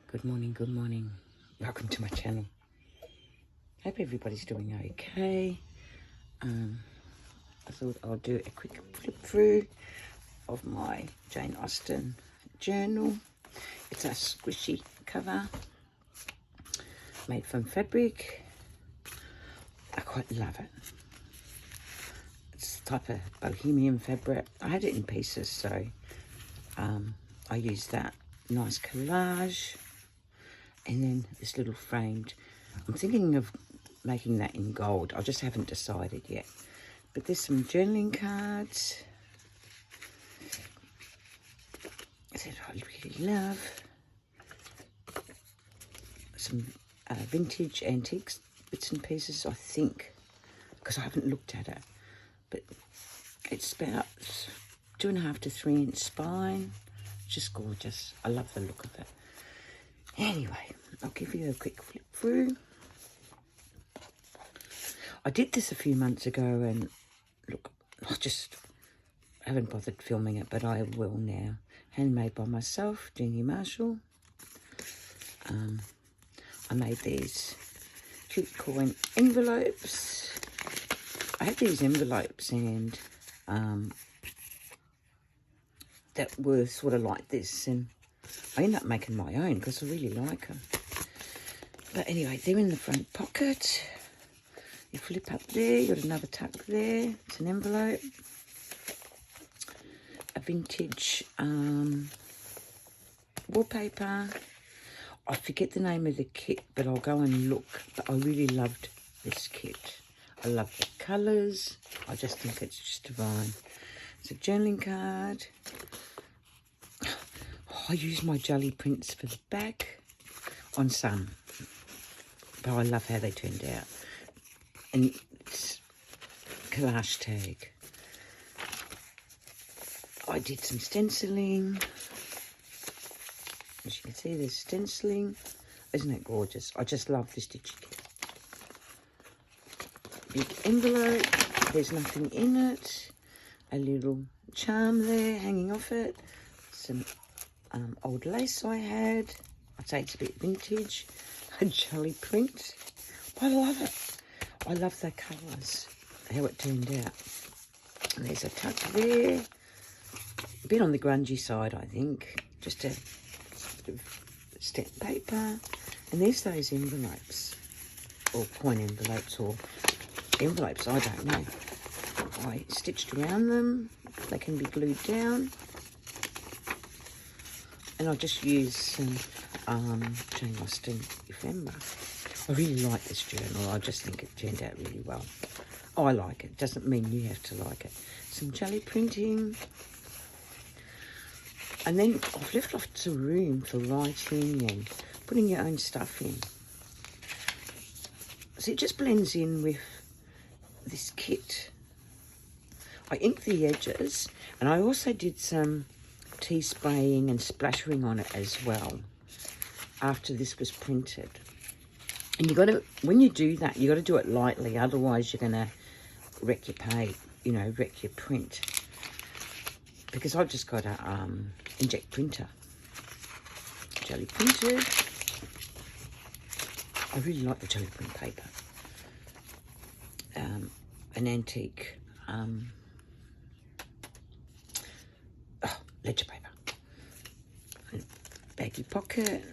Good morning. Welcome to my channel. Hope everybody's doing okay. I thought I'll do a quick flip through of my Jane Austen journal. It's a squishy cover made from fabric. I quite love it. It's the type of bohemian fabric. I had it in pieces, so I used that nice collage. And then this little framed. I'm thinking of making that in gold. I just haven't decided yet. But there's some journaling cards that I really love. Some vintage antiques bits and pieces, I think, because I haven't looked at it. But it's about 2.5 to 3 inch spine. Just gorgeous. I love the look of it. Anyway, I'll give you a quick flip through. I did this a few months ago and look, I just haven't bothered filming it, but I will now. Handmade by myself, Jeannie Marshall. I made these cute coin envelopes. I had these envelopes and that were sort of like this, and I ended up making my own because I really like them. But anyway, they're in the front pocket. You flip up there, you got another tuck there. It's an envelope. A vintage wallpaper. I forget the name of the kit, but I'll go and look. But I really loved this kit. I love the colours. I just think it's just divine. It's a journaling card. I use my jelly prints for the back on some, but I love how they turned out. And it's collage tag. I did some stenciling. As you can see, there's stenciling. Isn't it gorgeous? I just love this stitchy kit. Big envelope. There's nothing in it. A little charm there hanging off it. Some old lace I had. I'd say it's a bit vintage. A jelly print. I love it. I love the colours, how it turned out. And there's a tuck there. A bit on the grungy side, I think. Just a bit of stamp paper. And there's those envelopes. Or coin envelopes, or envelopes, I don't know. I stitched around them. They can be glued down. And I just use some Jane Austen ephemera. I really like this journal. I just think it turned out really well. Oh, I like it. Doesn't mean you have to like it. Some jelly printing. And then I've left lots of room for writing and putting your own stuff in. So it just blends in with this kit. I inked the edges, and I also did some tea spraying and splattering on it as well after this was printed. And you got to, when you do that, you got to do it lightly, otherwise you're going to wreck your page, you know, wreck your print. Because I've just got a inject printer, jelly printed. I really like the jelly print paper. An antique ledger paper. And baggy pocket.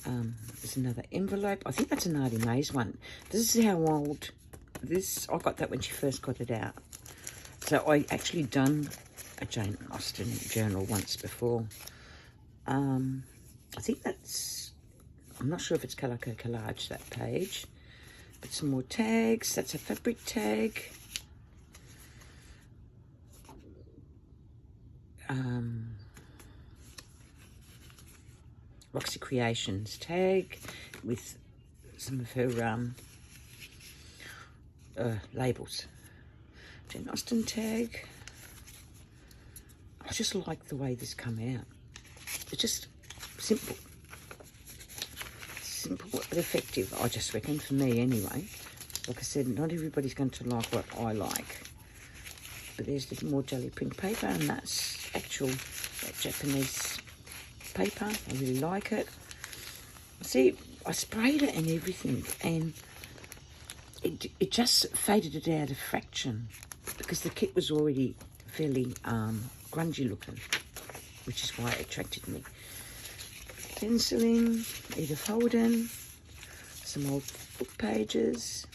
There's another envelope. I think that's an Artie Mays one. This is how old this. I got that when she first got it out. So I actually done a Jane Austen journal once before. I think that's, I'm not sure if it's Calico Collage, that page. But some more tags. That's a fabric tag. Roxy Creations tag with some of her labels. Jane Austen tag. I just like the way this come out. It's just simple. Simple but effective, I just reckon, for me anyway. Like I said, not everybody's going to like what I like. But there's more jelly print paper, and that's actual that Japanese paper. I really like it. See, I sprayed it and everything, and it just faded it out a fraction because the kit was already fairly grungy looking, which is why it attracted me. Penciling, Edith Holden, some old book pages.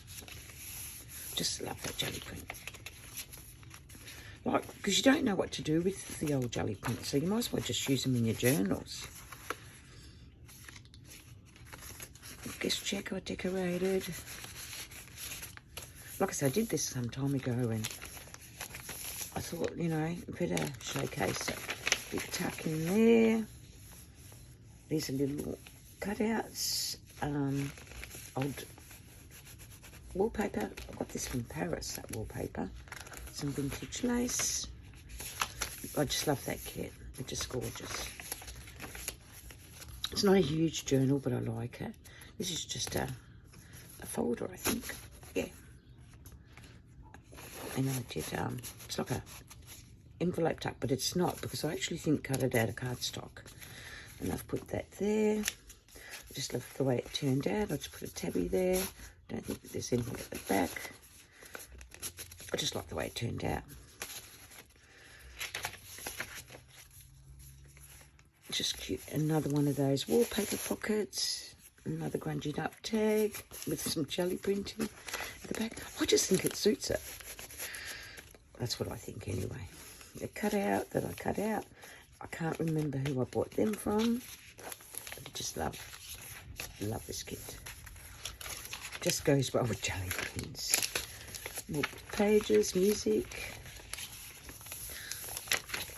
Just love that jelly print. Like, because you don't know what to do with the old jelly prints, so you might as well just use them in your journals. Guest check I decorated. Like I said, I did this some time ago, and I thought, you know, better showcase it. Big tuck in there. These are little cutouts. Old wallpaper. I got this from Paris, that wallpaper. Some vintage lace. I just love that kit. It's just gorgeous. It's not a huge journal, but I like it. This is just a folder, I think. Yeah. And I did, it's like a envelope tuck, but it's not, because I actually think cut it out of cardstock. And I've put that there. I just love the way it turned out. I just put a tabby there. Don't think that there's anything at the back. I just like the way it turned out. Just cute. Another one of those wallpaper pockets. Another grungy up tag with some jelly printing at the back. I just think it suits it. That's what I think anyway. A cutout that I cut out. I can't remember who I bought them from. But I just love this kit. Just goes well with jelly prints. More pages, music.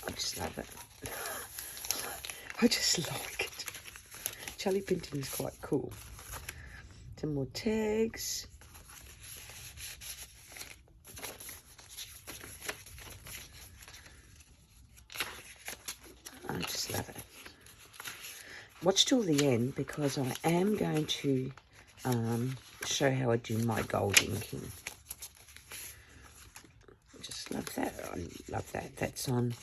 I just love it. I just like it. Jelly printing is quite cool. Some more tags. I just love it. Watch till the end, because I am going to show how I do my gold inking. Just love that. I love that. That's on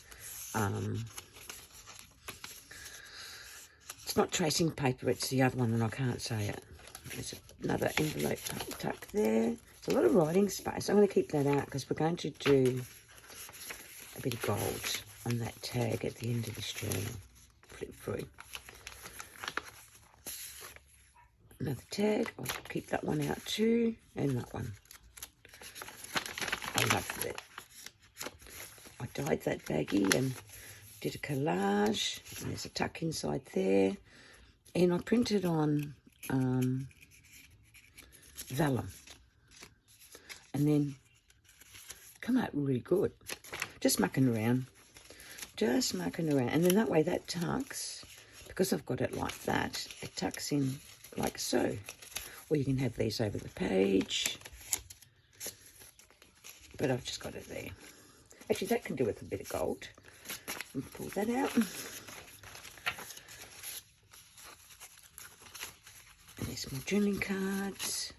it's not tracing paper, it's the other one, and I can't say it. There's another envelope tuck there. It's a lot of writing space. I'm going to keep that out because we're going to do a bit of gold on that tag at the end of this journal. Flip through. Another tag. I'll keep that one out too, and that one. I love it. I dyed that baggie and did a collage, and there's a tuck inside there, and I printed on vellum, and then come out really good. Just mucking around, and then that way that tucks, because I've got it like that, it tucks in like so. Or you can have these over the page, but I've just got it there. Actually, that can do with a bit of gold. And pull that out. And there's more journaling cards.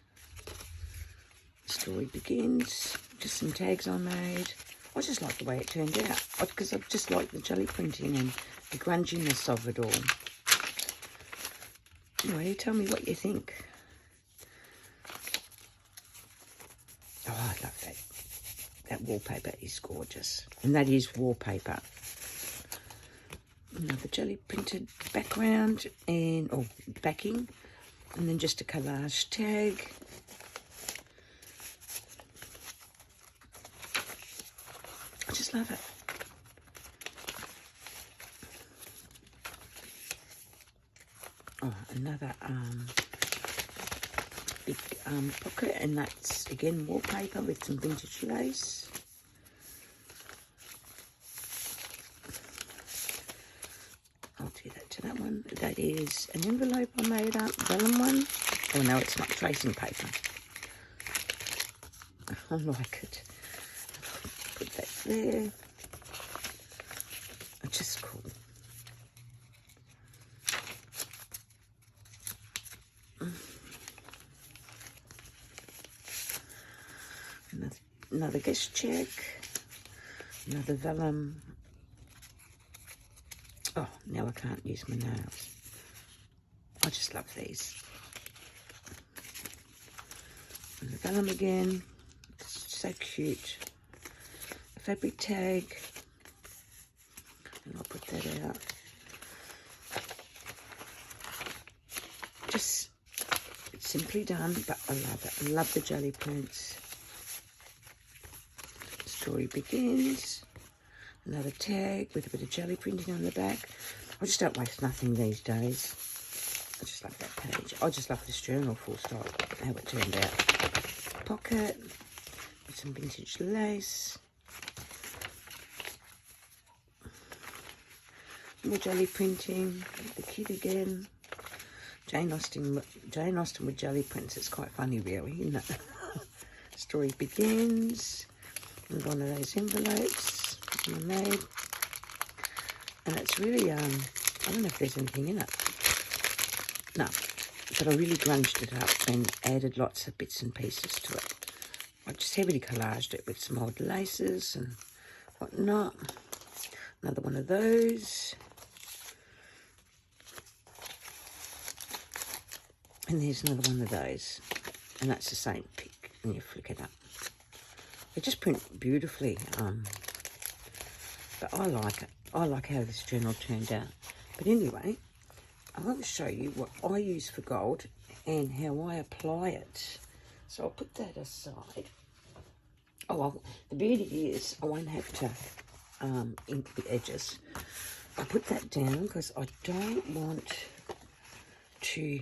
The story begins. Just some tags I made. I just like the way it turned out, because I just like the jelly printing and the grunginess of it all. Anyway, tell me what you think. Oh, I love that. That wallpaper is gorgeous. And that is wallpaper. Another jelly printed background and backing, and then just a collage tag. I just love it. Oh, another big pocket, and that's again wallpaper with some vintage lace. I'll do that to that one. That is an envelope I made up, vellum one. Oh no, it's not tracing paper. I like it. Put that there. It's just cool. Another guest check. Another vellum. Oh, Now I can't use my nails. I just love these. And the vellum again, it's so cute. A fabric tag, and I'll put that out. Just, it's simply done, but I love it. I love the jelly prints. Story begins. Another tag with a bit of jelly printing on the back. I just don't waste nothing these days. I just love that page. I just love this journal, full stop, how it turned out. Pocket with some vintage lace. More jelly printing. The kid again. Jane Austen with jelly prints. It's quite funny, really, isn't it? Story begins. And one of those envelopes I made. And it's really, I don't know if there's anything in it. No, but I really grunged it up and added lots of bits and pieces to it. I just heavily collaged it with some old laces and whatnot. Another one of those. And there's another one of those. And that's the same pic when you flick it up. They just print beautifully. But I like it. I like how this journal turned out. But anyway, I want to show you what I use for gold and how I apply it. So I'll put that aside. Oh, well, the beauty is I won't have to ink the edges. I put that down because I don't want to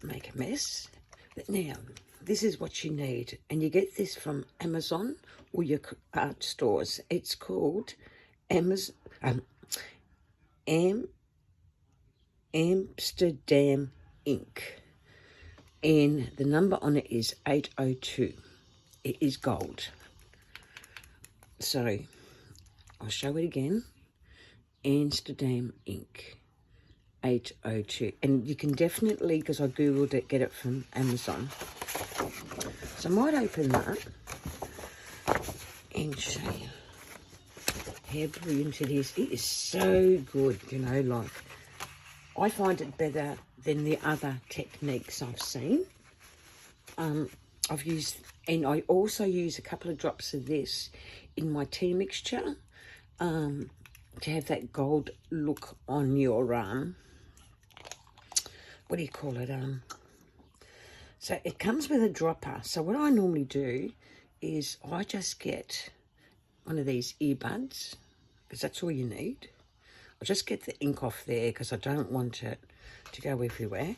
make a mess. But now, this is what you need. And you get this from Amazon or your art stores. It's called Amsterdam ink. And the number on it is 802. It is gold. So, I'll show it again. Amsterdam ink. 802. And you can definitely, because I googled it, get it from Amazon. So I might open that and show you how brilliant it is. It is so good, you know, like I find it better than the other techniques I've seen. I've used, and I also use a couple of drops of this in my tea mixture to have that gold look on your what do you call it? So it comes with a dropper. So what I normally do is I just get one of these earbuds, because that's all you need. I'll just get the ink off there because I don't want it to go everywhere.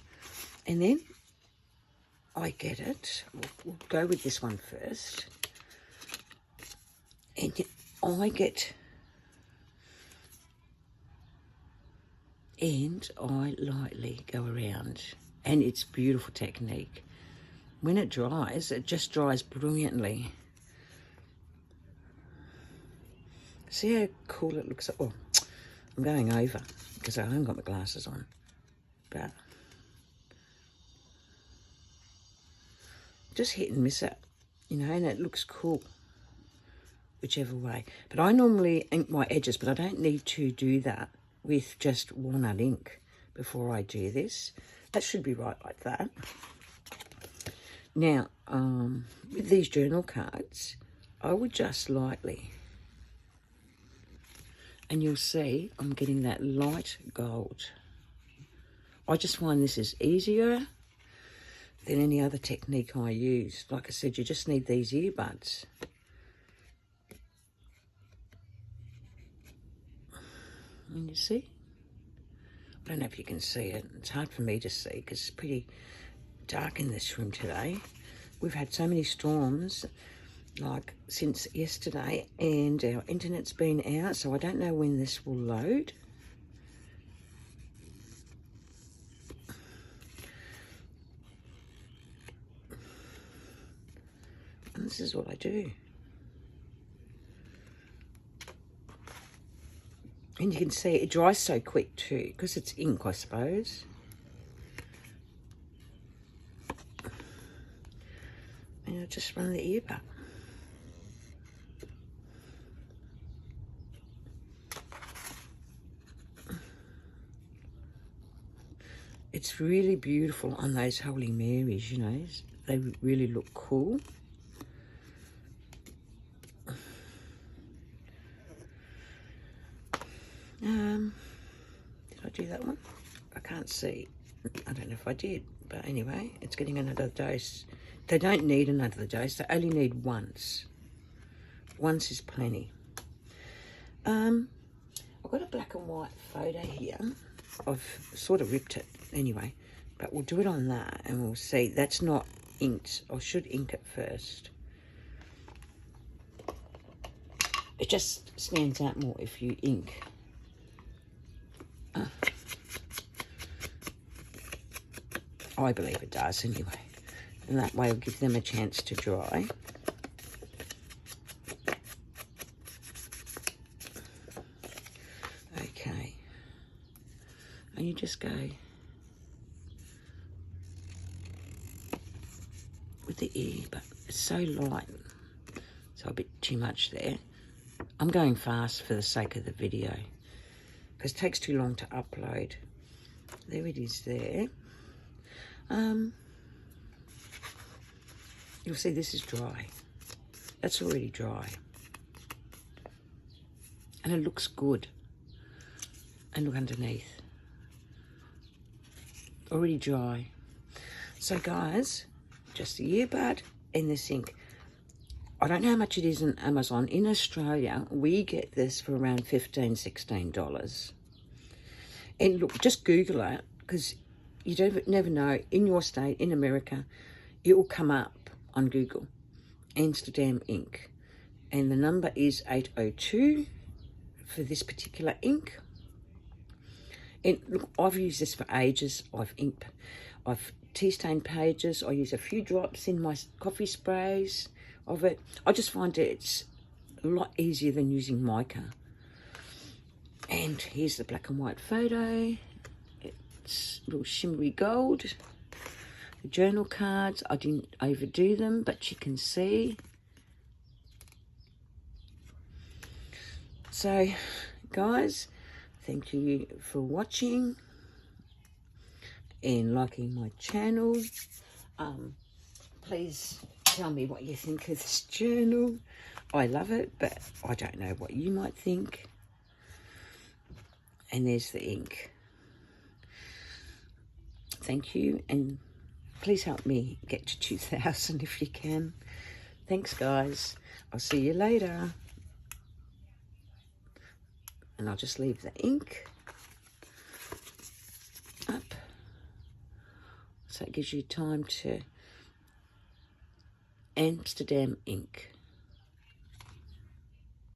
And then I get it. We'll go with this one first. And I get, and I lightly go around. And it's a beautiful technique. When it dries, it just dries brilliantly. See how cool it looks? Oh, I'm going over because I haven't got my glasses on. But just hit and miss it, you know, and it looks cool whichever way. But I normally ink my edges, but I don't need to do that with just walnut ink before I do this. That should be right like that. Now, with these journal cards, I would just lightly, and you'll see I'm getting that light gold. I just find this is easier than any other technique I use. Like I said, you just need these earbuds. And you see? I don't know if you can see it. It's hard for me to see because it's pretty dark in this room today. We've had so many storms, like since yesterday, and our internet's been out, so I don't know when this will load. And this is what I do. And you can see it dries so quick too, because it's ink, I suppose. And I just run the ear back. It's really beautiful on those Holy Marys, you know. They really look cool. Did I do that one? I can't see. I don't know if I did, but anyway, it's getting another dose. They don't need another dose. They only need once. Once is plenty. I've got a black and white photo here. I've sort of ripped it anyway, but we'll do it on that and we'll see. That's not inked. I should ink it first. It just stands out more if you ink. I believe it does anyway. And that way will give them a chance to dry. Okay. And you just go with the ear, but it's so light. So a bit too much there. I'm going fast for the sake of the video because it takes too long to upload. There it is there. You'll see this is dry. That's already dry. And it looks good. And look underneath. Already dry. So guys, just the earbud and this ink. I don't know how much it is on Amazon. In Australia, we get this for around $15, $16. And look, just Google it, because you never know. In your state, in America, it will come up on Google. Amsterdam ink. And the number is 802 for this particular ink. And look, I've used this for ages. I've tea stained pages. I use a few drops in my coffee sprays of it. I just find it's a lot easier than using mica. And here's the black and white photo. It's a little shimmery gold. The journal cards, I didn't overdo them, but you can see. So, guys, thank you for watching and liking my channel. Please tell me what you think of this journal. I love it, but I don't know what you might think. And there's the ink. Thank you, and please help me get to 2,000 if you can. Thanks, guys. I'll see you later. And I'll just leave the ink up. So it gives you time to Amsterdam ink.